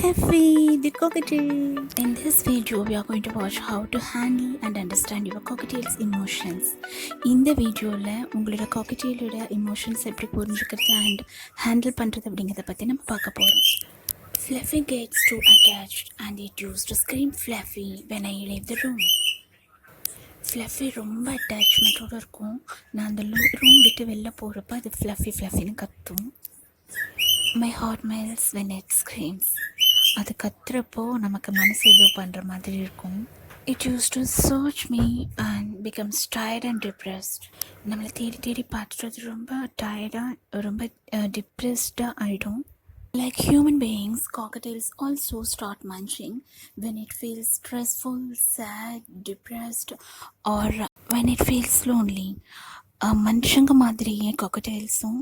Fluffy, the cockatiel. In this video, we are going to watch how to handle and understand your cockatiel's emotions. இந்த வீடியோவில் உங்களோட cockatielோட emotions எப்படி புரிஞ்சுக்கிறது and handle பண்ணுறது அப்படிங்கிறத பற்றி நம்ம பார்க்க போகிறோம். Fluffy gets too attached and it used to scream Fluffy when I leave the room. Fluffy ரொம்ப அட்டாச்மெண்ட்டோடு இருக்கும். நான் அந்த ரூம் விட்டு வெளில போகிறப்ப அது ஃப்ளஃபின்னு கத்தும். My heart melts when it screams. அது கத்துறப்போ நமக்கு மனசு ஏதோ பண்ணுற மாதிரி இருக்கும். It used to search me and becomes tired and depressed. நம்மளை தேடி பார்த்துட்டு ரொம்ப டயர்டாக ரொம்ப டிப்ரெஸ்டாக ஆகிடும். Like human beings, cockatiels also start munching when it feels stressful, sad, depressed or when it feels lonely. மனுஷங்க மாதிரியே காக்கடைல்ஸும்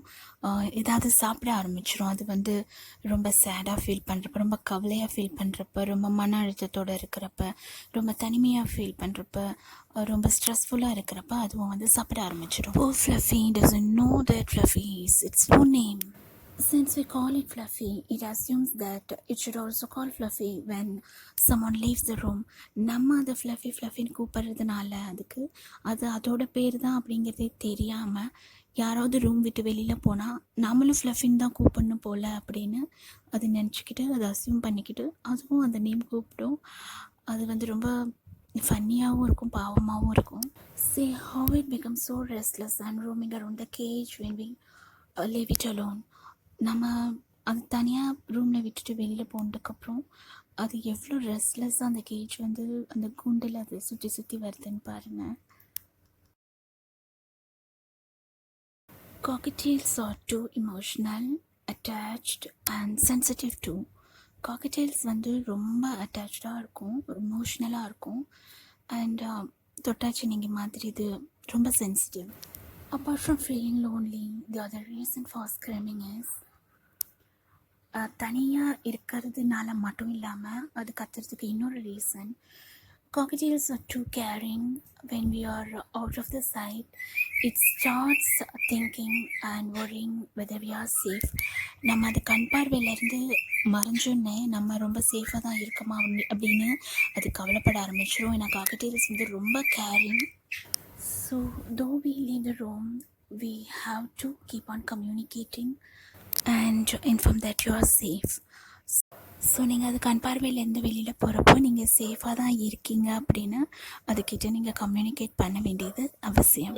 ஏதாவது சாப்பிட ஆரம்பிச்சிடும். அது ரொம்ப சேடாக ஃபீல் பண்ணுறப்ப, ரொம்ப கவலையாக ஃபீல் பண்ணுறப்ப, ரொம்ப மன அழுத்தத்தோடு இருக்கிறப்ப, ரொம்ப தனிமையாக ஃபீல் பண்ணுறப்ப, ரொம்ப ஸ்ட்ரெஸ்ஃபுல்லாக இருக்கிறப்ப அதுவும் சாப்பிட ஆரம்பிச்சிடும். Oh, Fluffy doesn't know that Fluffy is its own name. Since we call it Fluffy, it assumes that it should also call Fluffy when someone leaves the room. நம்ம அதை ஃப்ளஃபின்னு கூப்பிட்றதுனால அது அதோட பேர் தான் அப்படிங்கிறதே தெரியாமல் யாராவது ரூம் விட்டு வெளியில் போனால் நம்மளும் ஃப்ளஃபின்னு தான் கூப்பிடணும் போல் அப்படின்னு அது நினச்சிக்கிட்டு அதை அசியூம் பண்ணிக்கிட்டு அதுவும் அந்த நேம் கூப்பிடும். அது ரொம்ப ஃபன்னியாகவும் இருக்கும், பாவமாகவும் இருக்கும். See how it becomes so restless and roaming around the cage when we leave it alone. நம்ம அது தனியாக ரூமில் விட்டுட்டு வெளியில் போனதுக்கப்புறம் அது எவ்வளோ ரெஸ்ட்லெஸ்ஸாக அந்த கேஜ் அந்த கூண்டில் அது சுற்றி வருதுன்னு பாருங்கள். Cockatiels are too emotional, attached and sensitive too. Cockatiels ரொம்ப அட்டாச்சாக இருக்கும், எமோஷ்னலாக இருக்கும் அண்ட் தொட்டாச்சி நீங்கள் மாதிரி இது ரொம்ப sensitive. Apart from feeling lonely, the other reason for screaming is தனியாக இருக்கிறதுனால மட்டும் இல்லாமல் அது கத்துறதுக்கு இன்னொரு reason. Cockatiels are too caring. When we are out of the sight, it starts thinking and worrying whether we are safe. நம்ம அது கண் பார்வையிலேருந்து மறைஞ்சோன்னே நம்ம ரொம்ப சேஃபாக தான் இருக்கமா அப்படின்னு அது கவலைப்பட ஆரம்பிச்சிடும். ஏன்னா cockatiels ரொம்ப carrying. So though we leave the room, we have to keep on communicating and inform that you are safe. So நீங்கள் அது கண் பார்வையிலேருந்து வெளியில் போகிறப்போ நீங்கள் சேஃபாக தான் இருக்கீங்க அப்படின்னு அதுக்கிட்ட நீங்கள் கம்யூனிகேட் பண்ண வேண்டியது அவசியம்.